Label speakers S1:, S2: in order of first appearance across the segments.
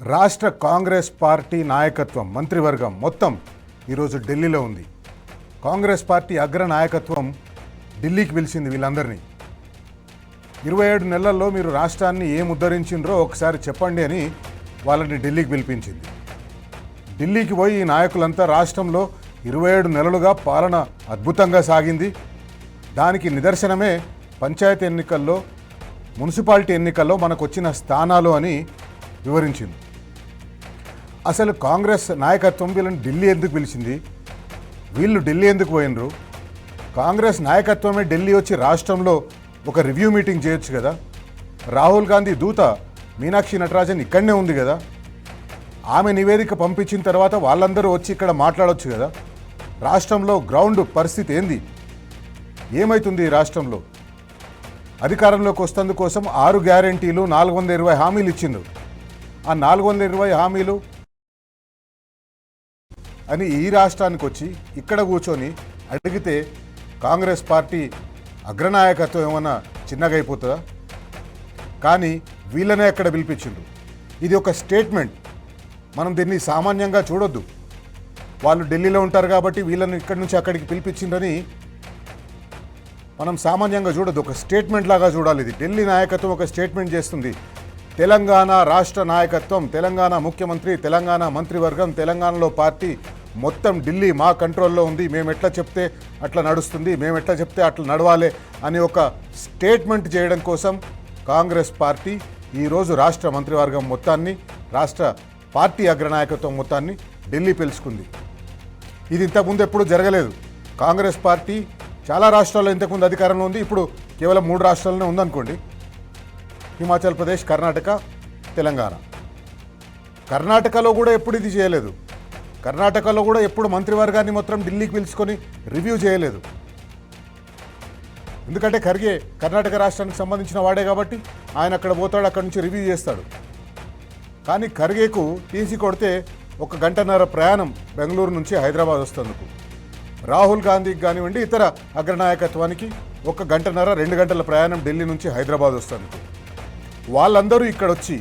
S1: రాష్ట్ర కాంగ్రెస్ పార్టీ నాయకత్వం మంత్రివర్గం మొత్తం ఈరోజు ఢిల్లీలో ఉంది. కాంగ్రెస్ పార్టీ అగ్ర నాయకత్వం ఢిల్లీకి పిలిచింది వీళ్ళందరినీ. 27 నెలల్లో మీరు రాష్ట్రాన్ని ఏం ఉద్ధరించిండ్రో ఒకసారి చెప్పండి అని వాళ్ళని ఢిల్లీకి పిలిపించింది. ఢిల్లీకి పోయి ఈ నాయకులంతా రాష్ట్రంలో 27 నెలలుగా పాలన అద్భుతంగా సాగింది, దానికి నిదర్శనమే పంచాయతీ ఎన్నికల్లో, మున్సిపాలిటీ ఎన్నికల్లో మనకు వచ్చిన స్థానాలు అని వివరించింది. అసలు కాంగ్రెస్ నాయకత్వం వీళ్ళని ఢిల్లీ ఎందుకు పిలిచింది, వీళ్ళు ఢిల్లీ ఎందుకు పోయినరు, కాంగ్రెస్ నాయకత్వమే ఢిల్లీ వచ్చి రాష్ట్రంలో ఒక రివ్యూ మీటింగ్ చేయొచ్చు కదా. రాహుల్ గాంధీ దూత మీనాక్షి నటరాజన్ ఇక్కడనే ఉంది కదా, ఆమె నివేదిక పంపించిన తర్వాత వాళ్ళందరూ వచ్చి ఇక్కడ మాట్లాడవచ్చు కదా. రాష్ట్రంలో గ్రౌండ్ పరిస్థితి ఏంది, ఏమవుతుంది రాష్ట్రంలో. అధికారంలోకి వస్తందుకోసం 6 గ్యారెంటీలు 420 హామీలు ఇచ్చిండ్రు. ఆ 420 హామీలు అని ఈ రాష్ట్రానికి వచ్చి ఇక్కడ కూర్చొని అడిగితే కాంగ్రెస్ పార్టీ అగ్రనాయకత్వం ఏమన్నా చిన్నగా అయిపోతుందా? కానీ వీళ్ళనే అక్కడ పిలిపించిండ్రు. ఇది ఒక స్టేట్మెంట్, మనం దీన్ని సామాన్యంగా చూడొద్దు. వాళ్ళు ఢిల్లీలో ఉంటారు కాబట్టి వీళ్ళని ఇక్కడి నుంచి అక్కడికి పిలిపించిండ్రని మనం సామాన్యంగా చూడొద్దు, ఒక స్టేట్మెంట్ లాగా చూడాలి. ఇది ఢిల్లీ నాయకత్వం ఒక స్టేట్మెంట్ చేస్తుంది. తెలంగాణ రాష్ట్ర నాయకత్వం, తెలంగాణ ముఖ్యమంత్రి, తెలంగాణ మంత్రివర్గం, తెలంగాణలో పార్టీ మొత్తం ఢిల్లీ మా కంట్రోల్లో ఉంది, మేము ఎట్లా చెప్తే అట్లా నడుస్తుంది, మేము ఎట్లా చెప్తే అట్లా నడవాలి అని ఒక స్టేట్మెంట్ చేయడం కోసం కాంగ్రెస్ పార్టీ ఈరోజు రాష్ట్ర మంత్రివర్గం మొత్తాన్ని, రాష్ట్ర పార్టీ అగ్రనాయకత్వం మొత్తాన్ని ఢిల్లీ పిలుచుకుంది. ఇది ఇంతకుముందు ఎప్పుడు జరగలేదు. కాంగ్రెస్ పార్టీ చాలా రాష్ట్రాల్లో ఇంతకుముందు అధికారంలో ఉంది, ఇప్పుడు కేవలం 3 రాష్ట్రాల్లోనే ఉందనుకోండి. హిమాచల్ ప్రదేశ్, కర్ణాటక, తెలంగాణ. కర్ణాటకలో కూడా ఎప్పుడు ఇది చేయలేదు. కర్ణాటకలో కూడా ఎప్పుడు మంత్రివర్గాన్ని మొత్తం ఢిల్లీకి పిలుచుకొని రివ్యూ చేయలేదు. ఎందుకంటే ఖర్గే కర్ణాటక రాష్ట్రానికి సంబంధించిన వాడే కాబట్టి ఆయన అక్కడ పోతాడు, అక్కడ నుంచి రివ్యూ చేస్తాడు. కానీ ఖర్గేకు టీసీ కొడితే 1 గంటన్నర ప్రయాణం బెంగళూరు నుంచి హైదరాబాద్ వస్తేందుకు. రాహుల్ గాంధీకి కానివ్వండి, ఇతర అగ్రనాయకత్వానికి 1 గంటన్నర 2 గంటల ప్రయాణం ఢిల్లీ నుంచి హైదరాబాద్ వస్తేందుకు. వాళ్ళందరూ ఇక్కడ వచ్చి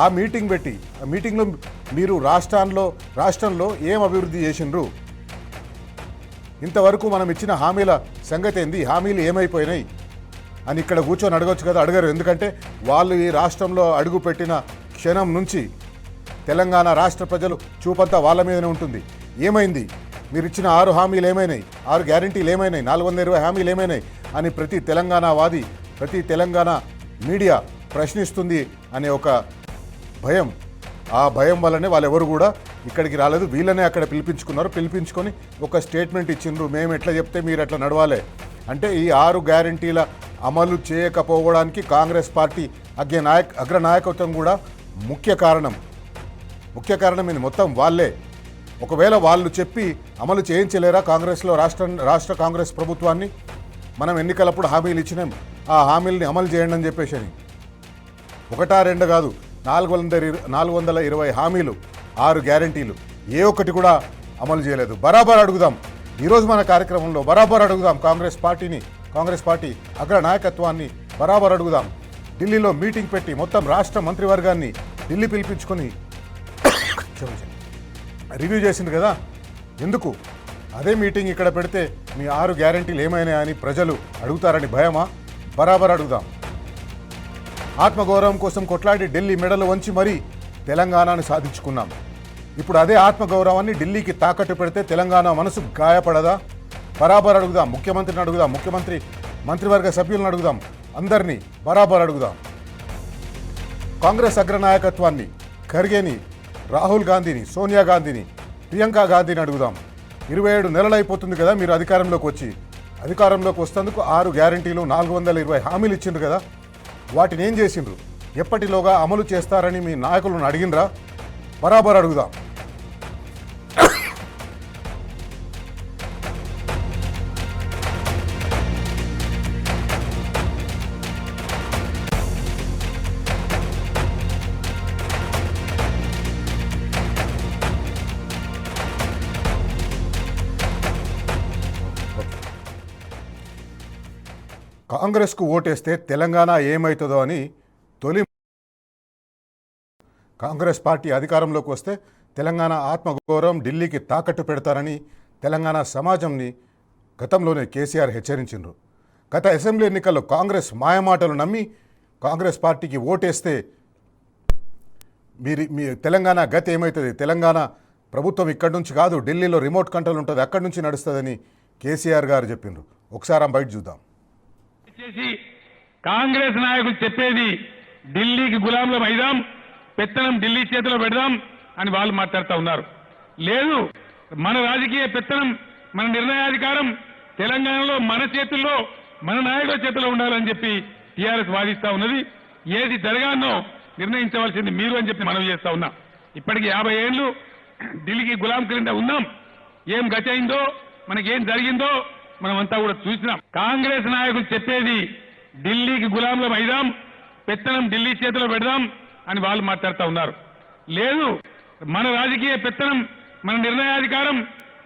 S1: ఆ మీటింగ్ పెట్టి, ఆ మీటింగ్లో మీరు రాష్ట్రంలో ఏం అభివృద్ధి చేసిండ్రు, ఇంతవరకు మనం ఇచ్చిన హామీల సంగతి ఏంది, హామీలు ఏమైపోయినాయి అని ఇక్కడ కూర్చొని అడగవచ్చు కదా. అడగరు. ఎందుకంటే వాళ్ళు ఈ రాష్ట్రంలో అడుగు పెట్టిన క్షణం నుంచి తెలంగాణ రాష్ట్ర ప్రజలు చూపంతా వాళ్ళ మీదనే ఉంటుంది. ఏమైంది, మీరు ఇచ్చిన 6 హామీలు ఏమైనాయి, 6 గ్యారెంటీలు ఏమైనాయి, 420 హామీలు ఏమైనాయి అని ప్రతి తెలంగాణ వాది, ప్రతి తెలంగాణ మీడియా ప్రశ్నిస్తుంది అనే ఒక భయం, ఆ భయం వల్లనే వాళ్ళెవరు కూడా ఇక్కడికి రాలేదు. వీళ్ళనే అక్కడ పిలిపించుకున్నారు. పిలిపించుకొని ఒక స్టేట్మెంట్ ఇచ్చిండ్రు, మేము ఎట్లా చెప్తే మీరు ఎట్లా నడవాలి అంటే. ఈ 6 గ్యారెంటీల అమలు చేయకపోవడానికి కాంగ్రెస్ పార్టీ అగ్రనాయకత్వం కూడా ముఖ్య కారణం ఇది. మొత్తం వాళ్ళే. ఒకవేళ వాళ్ళు చెప్పి అమలు చేయించలేరా కాంగ్రెస్లో రాష్ట్ర కాంగ్రెస్ ప్రభుత్వాన్ని, మనం ఎన్నికలప్పుడు హామీలు ఇచ్చినాం, ఆ హామీలని అమలు చేయండి అని చెప్పేసి అని. 1, 2 కాదు, 420 హామీలు, 6 గ్యారెంటీలు, ఏ ఒక్కటి కూడా అమలు చేయలేదు. బరాబర్ అడుగుదాం ఈరోజు మన కార్యక్రమంలో, బరాబర్ అడుగుదాం కాంగ్రెస్ పార్టీ అగ్ర నాయకత్వాన్ని బరాబర్ అడుగుదాం. ఢిల్లీలో మీటింగ్ పెట్టి మొత్తం రాష్ట్ర మంత్రివర్గాన్ని ఢిల్లీ పిలిపించుకొని రివ్యూ చేసింది కదా. ఎందుకు అదే మీటింగ్ ఇక్కడ పెడితే మీ 6 గ్యారెంటీలు ఏమైనాయని ప్రజలు అడుగుతారని భయమా? బరాబర్ అడుగుదాం. ఆత్మగౌరవం కోసం కొట్లాడి ఢిల్లీ మెడలు వంచి మరీ తెలంగాణను సాధించుకున్నాం. ఇప్పుడు అదే ఆత్మగౌరవాన్ని ఢిల్లీకి తాకట్టు పెడితే తెలంగాణ మనసు గాయపడదా? బరాబర్ అడుగుదాం. ముఖ్యమంత్రిని అడుగుదాం, మంత్రివర్గ సభ్యులను అడుగుదాం, అందరినీ బరాబర్ అడుగుదాం. కాంగ్రెస్ అగ్రనాయకత్వాన్ని, ఖర్గేని, రాహుల్ గాంధీని, సోనియా గాంధీని, ప్రియాంక గాంధీని అడుగుదాం. 27 నెలలు అయిపోతుంది కదా మీరు అధికారంలోకి వస్తేందుకు 6 గ్యారెంటీలు 420 హామీలు ఇచ్చిండ్రు కదా. వాటిని ఏం చేసిండ్రు, ఎప్పటిలోగా అమలు చేస్తారని మీ నాయకులను అడిగినరా? బరాబర్ అడుగుదాం. కాంగ్రెస్కు ఓటేస్తే తెలంగాణ ఏమవుతుందో అని తొలి కాంగ్రెస్ పార్టీ అధికారంలోకి వస్తే తెలంగాణ ఆత్మగౌరవం ఢిల్లీకి తాకట్టు పెడతారని తెలంగాణ సమాజంని గతంలోనే కేసీఆర్ హెచ్చరించారు. గత అసెంబ్లీ ఎన్నికల్లో కాంగ్రెస్ మాయమాటలు నమ్మి కాంగ్రెస్ పార్టీకి ఓటేస్తే మీ తెలంగాణ గతి ఏమవుతుంది, తెలంగాణ ప్రభుత్వం ఇక్కడి నుంచి కాదు ఢిల్లీలో రిమోట్ కంట్రోల్ ఉంటుంది అక్కడి నుంచి నడుస్తుందని కేసీఆర్ గారు చెప్పిండ్రు. ఒకసారి బయట చూద్దాం.
S2: కాంగ్రెస్ నాయకులు చెప్పేది ఢిల్లీకి గులాంలం అయిదాం, పెత్తనం ఢిల్లీ చేతిలో పెడదాం అని వాళ్ళు మాట్లాడుతూ ఉన్నారు. లేదు, మన రాజకీయ పెత్తనం, మన నిర్ణయాధికారం తెలంగాణలో మన చేతుల్లో, మన నాయకుల చేతిలో ఉండాలని చెప్పి టీఆర్ఎస్ వాదిస్తా ఉన్నది. ఏది జరగానో నిర్ణయించవలసింది మీరు అని చెప్పి మనవి చేస్తా ఉన్నా. ఇప్పటికి 50 ఏళ్లు ఢిల్లీకి గులాం క్రింద ఉన్నాం. ఏం గచైందో, మనకేం జరిగిందో మనమంతా కూడా చూసినాం. కాంగ్రెస్ నాయకులు చెప్పేది ఢిల్లీకి గులాంలం అయిదాం, పెత్తనం ఢిల్లీ చేతిలో పెడదాం అని వాళ్ళు మాట్లాడుతూ ఉన్నారు. లేదు, మన రాజకీయ పెత్తనం, మన నిర్ణయాధికారం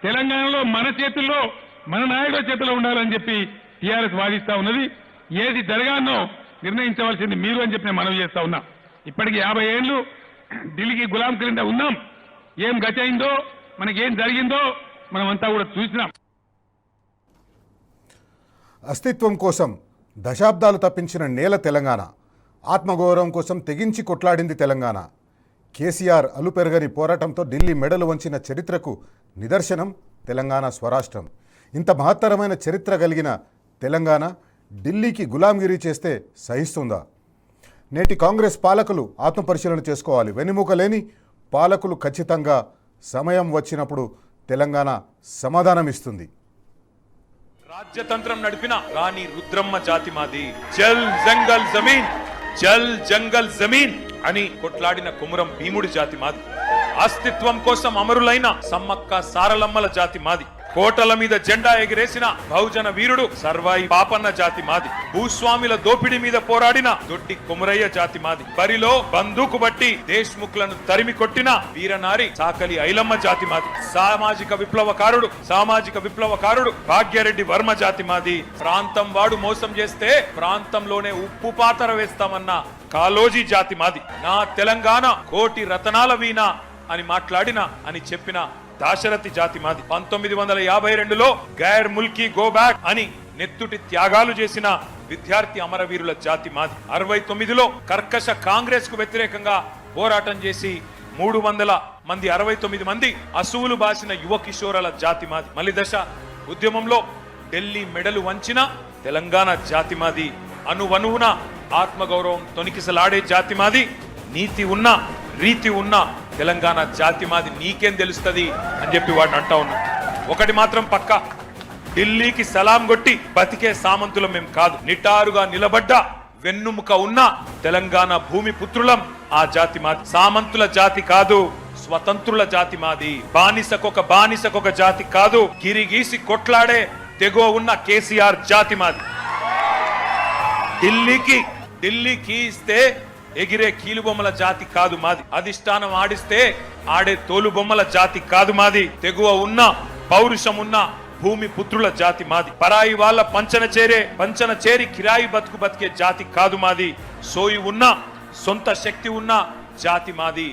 S2: తెలంగాణలో మన చేతుల్లో, మన నాయకుల చేతిలో ఉండాలని చెప్పి టీఆర్ఎస్ వాదిస్తా ఉన్నది. ఏది జరగానో నిర్ణయించవలసింది మీరు అని చెప్పి నేను మనవి చేస్తా ఉన్నా. ఇప్పటికి 50 ఏళ్లు ఢిల్లీకి గులాం క్రింద ఉన్నాం. ఏం గచైందో, మనకేం జరిగిందో మనమంతా కూడా చూసినాం.
S1: అస్తిత్వం కోసం దశాబ్దాలు తప్పించిన నేల తెలంగాణ, ఆత్మగౌరవం కోసం తెగించి కొట్లాడింది తెలంగాణ. కేసీఆర్ అలుపెరగని పోరాటంతో ఢిల్లీ మెడలు వంచిన చరిత్రకు నిదర్శనం తెలంగాణ స్వరాష్ట్రం. ఇంత మహత్తరమైన చరిత్ర కలిగిన తెలంగాణ ఢిల్లీకి గులాంగిరి చేస్తే సహిస్తుందా? నేటి కాంగ్రెస్ పాలకులు ఆత్మపరిశీలన చేసుకోవాలి. వెన్నెముక లేని పాలకులు ఖచ్చితంగా సమయం వచ్చినప్పుడు తెలంగాణ సమాధానం ఇస్తుంది.
S3: రాజ్యతంత్రం నడిపిన రాణి రుద్రమ్మ జాతి మాది. జల్ జంగల్ జమీన్, జల్ జంగల్ జమీన్ అని కొట్లాడిన కుమురం భీముడి జాతి మాది. అస్తిత్వం కోసం అమరులైన సమ్మక్క సారలమ్మల జాతి మాది. కోటల మీద జెండా ఎగిరేసిన బహుజన వీరుడు సర్వాయి పాపన్న జాతి మాది. భూస్వాముల దోపిడీ మీద పోరాడిన దొడ్డి కొమురయ్య జాతి మాది. బరిలో బందూకు బట్టి దేశ్ముఖులను తరిమి కొట్టిన వీరనారి సాకలి ఐలమ్మ జాతి మాది. సామాజిక విప్లవకారుడు భాగ్యరెడ్డి వర్మ జాతి మాది. ప్రాంతం వాడు మోసం చేస్తే ప్రాంతంలోనే ఉప్పు పాతర వేస్తామన్న కాలోజీ జాతి మాది. నా తెలంగాణ కోటి రతనాల వీణ అని మాట్లాడిన అని చెప్పిన దాశరథి జాతి మాది. 1952లో గైర్ ముల్కీ గో బ్యాక్ అని నెత్తుటి త్యాగాలు చేసిన విద్యార్థి అమరవీరుల జాతి మాది. 69లో కర్కశ కాంగ్రెస్ కు వ్యతిరేకంగా పోరాటం చేసి 300 మంది 69 మంది అసువులు బాసిన యువ కిషోరాల జాతి మాది. మలిదశ ఉద్యమంలో ఢిల్లీ మెడలు వంచిన తెలంగాణ జాతి మాది. అనువనువున ఆత్మగౌరవం తొనికిసలాడే జాతి మాది. నీతి ఉన్న రీతి ఉన్న తెలంగాణ జాతి మాది. నీకేం తెలుస్తుంది అని చెప్పి వాడిని అంటా ఉన్నా. ఒకటి మాత్రం పక్క, ఢిల్లీకి సలాం కొట్టి బతికే సామంతులం మేం కాదు. నిటారుగా నిలబడ్డ వెన్నుముక ఉన్న తెలంగాణ భూమి పుత్రులం ఆ జాతి మాది. సామంతుల జాతి కాదు, స్వతంత్రుల జాతి మాది. బానిసకొక జాతి కాదు, గిరిగీసి కొట్లాడే తెగో ఉన్న కేసీఆర్ జాతి మాది. ఢిల్లీకి ఇస్తే ఎగిరే కీలుబొమ్మల జాతి కాదు మాది. అధిష్టానం ఆడిస్తే ఆడే తోలుబొమ్మల జాతి కాదు మాది. తెగువ ఉన్న పౌరుషం ఉన్న భూమి పుత్రుల జాతి మాది. పరాయి వాళ్ళ పంచన చేరి కిరాయి బతికే జాతి కాదు మాది. సోయి ఉన్న సొంత శక్తి ఉన్న జాతి మాది.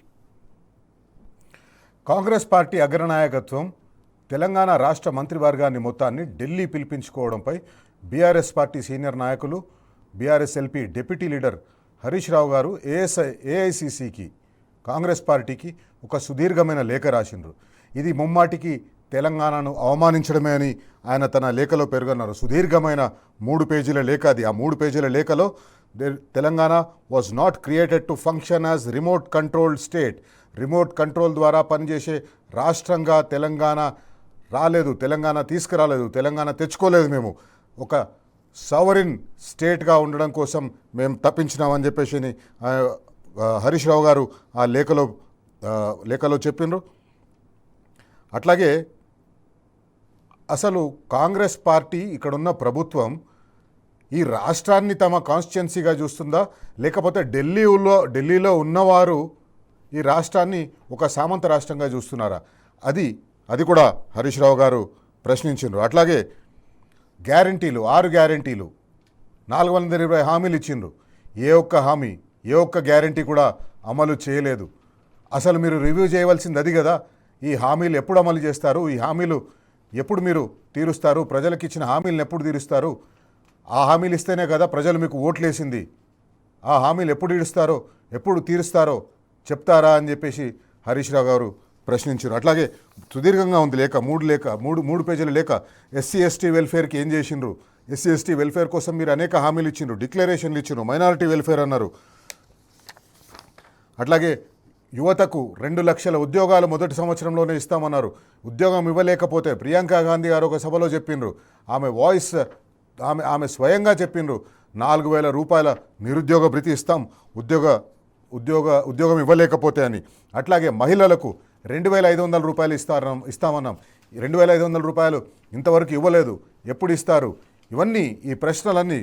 S1: కాంగ్రెస్ పార్టీ అగ్రనాయకత్వం తెలంగాణ రాష్ట్ర మంత్రివర్గాన్ని మొత్తాన్ని ఢిల్లీ పిలిపించుకోవడంపై బీఆర్ఎస్ పార్టీ సీనియర్ నాయకులు, BRS LP deputy leader Harish Rao గారు ఏఐసిసికి, కాంగ్రెస్ పార్టీకి ఒక సుదీర్ఘమైన లేఖ రాసిండ్రు. ఇది ముమ్మాటికి తెలంగాణను అవమానించడమే అని ఆయన తన లేఖలో పేర్కొన్నారు. సుదీర్ఘమైన 3 పేజీల లేఖ అది. ఆ 3 పేజీల లేఖలో Telangana was not created to function as remote controlled state. Remote control ద్వారా పనిచేసే రాష్ట్రంగా తెలంగాణ రాలేదు, తెలంగాణ తీసుకురాలేదు, తెలంగాణ తెచ్చుకోలేదు. మేము ఒక సావరిన్ స్టేట్గా ఉండడం కోసం మేము తప్పించినామని చెప్పేసి హరీష్ రావు గారు ఆ లేఖలో చెప్పిండ్రు. అట్లాగే అసలు కాంగ్రెస్ పార్టీ, ఇక్కడున్న ప్రభుత్వం ఈ రాష్ట్రాన్ని తమ కాన్స్టిట్యున్సీగా చూస్తుందా, లేకపోతే ఢిల్లీలో ఉన్నవారు ఈ రాష్ట్రాన్ని ఒక సామంత రాష్ట్రంగా చూస్తున్నారా? అది కూడా హరీష్ రావు గారు ప్రశ్నించిండ్రు. అట్లాగే గ్యారంటీలు, 6 గ్యారంటీలు, 420 హామీలు ఇచ్చిండ్రు. ఏ ఒక్క గ్యారంటీ కూడా అమలు చేయలేదు. అసలు మీరు రివ్యూ చేయవలసింది అది కదా. ఈ హామీలు ఎప్పుడు అమలు చేస్తారు, ఈ హామీలు ఎప్పుడు మీరు తీరుస్తారు, ప్రజలకు ఇచ్చిన హామీలను ఎప్పుడు తీరుస్తారు, ఆ హామీలు ఇస్తేనే కదా ప్రజలు మీకు ఓట్లేసింది. ఆ హామీలు ఎప్పుడు ఇడుస్తారో ఎప్పుడు తీరుస్తారో చెప్తారా అని చెప్పేసి హరీష్ రావు గారు ప్రశ్నించారు. అట్లాగే సుదీర్ఘంగా ఉంది లేఖ, మూడు పేజీల లేఖ. ఎస్సీ ఎస్టీ వెల్ఫేర్కి ఏం చేసిండ్రు, ఎస్సీ ఎస్టీ వెల్ఫేర్ కోసం మీరు అనేక హామీలు ఇచ్చిండ్రు, డిక్లరేషన్లు ఇచ్చిండ్రు, మైనారిటీ వెల్ఫేర్ అన్నారు. అట్లాగే యువతకు 2 లక్షల ఉద్యోగాలు మొదటి సంవత్సరంలోనే ఇస్తామన్నారు. ఉద్యోగం ఇవ్వలేకపోతే ప్రియాంక గాంధీ గారు ఒక సభలో చెప్పిండ్రు, ఆమె స్వయంగా చెప్పిండ్రు, 4,000 రూపాయల నిరుద్యోగ భృతి ఇస్తాం ఉద్యోగం ఇవ్వలేకపోతే అని. అట్లాగే మహిళలకు 2,500 రూపాయలు ఇస్తామన్నాం. 2,500 రూపాయలు ఇంతవరకు ఇవ్వలేదు, ఎప్పుడు ఇస్తారు? ఇవన్నీ ఈ ప్రశ్నలన్నీ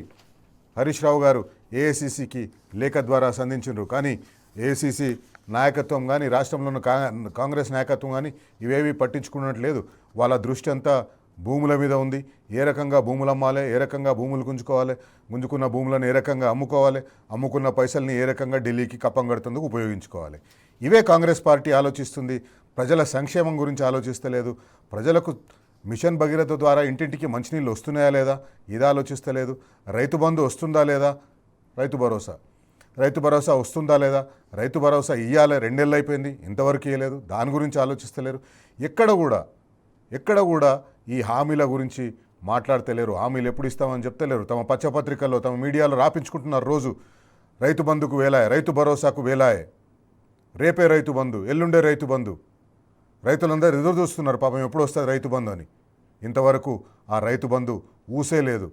S1: హరీష్ రావు గారు ఏఐసిసికి లేఖ ద్వారా సంధించారు. కానీ ఏఐసిసి నాయకత్వం కానీ రాష్ట్రంలో ఉన్న కాంగ్రెస్ నాయకత్వం కానీ ఇవేవి పట్టించుకున్నట్లేదు. వాళ్ళ దృష్టి అంతా భూముల మీద ఉంది. ఏ రకంగా భూములు అమ్మాలి, ఏ రకంగా భూములు గుంజుకున్న భూములను ఏ రకంగా అమ్ముకోవాలి, అమ్ముకున్న పైసల్ని ఏ రకంగా ఢిల్లీకి కప్పం కడుతుందుకు ఉపయోగించుకోవాలి. ఇవే కాంగ్రెస్ పార్టీ ఆలోచిస్తుంది. ప్రజల సంక్షేమం గురించి ఆలోచిస్తలేదు. ప్రజలకు మిషన్ భగీరథ ద్వారా ఇంటింటికి మంచినీళ్ళు వస్తున్నాయా లేదా ఇది ఆలోచిస్తలేదు. రైతు బంధు వస్తుందా లేదా, రైతు భరోసా వస్తుందా లేదా, రైతు భరోసా ఇవ్వాలి, 2 నెలలు అయిపోయింది, ఇంతవరకు ఇవ్వలేదు, దాని గురించి ఆలోచిస్తలేరు. ఎక్కడ కూడా ఈ హామీల గురించి మాట్లాడతలేరు. హామీలు ఎప్పుడు ఇస్తామని చెప్తలేరు. తమ పచ్చపత్రికల్లో తమ మీడియాలో రాపించుకుంటున్నారు. రోజు రైతు బంధుకు వేలాయే, రైతు భరోసాకు వేలాయే, రేపే రైతు బంధు, ఎల్లుండే రైతు బంధు. రైతులందరూ ఎదురు చూస్తున్నారు పాపం ఎప్పుడు వస్తుంది రైతు బంధు అని. ఇంతవరకు ఆ రైతు బంధు ఊసే లేదు.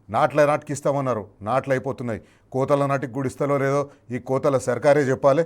S1: నాటికి ఇస్తామన్నారు, నాట్లు అయిపోతున్నాయి. కోతల నాటికి కూడా ఇస్తారో లేదో ఈ కోతల సర్కారే చెప్పాలి.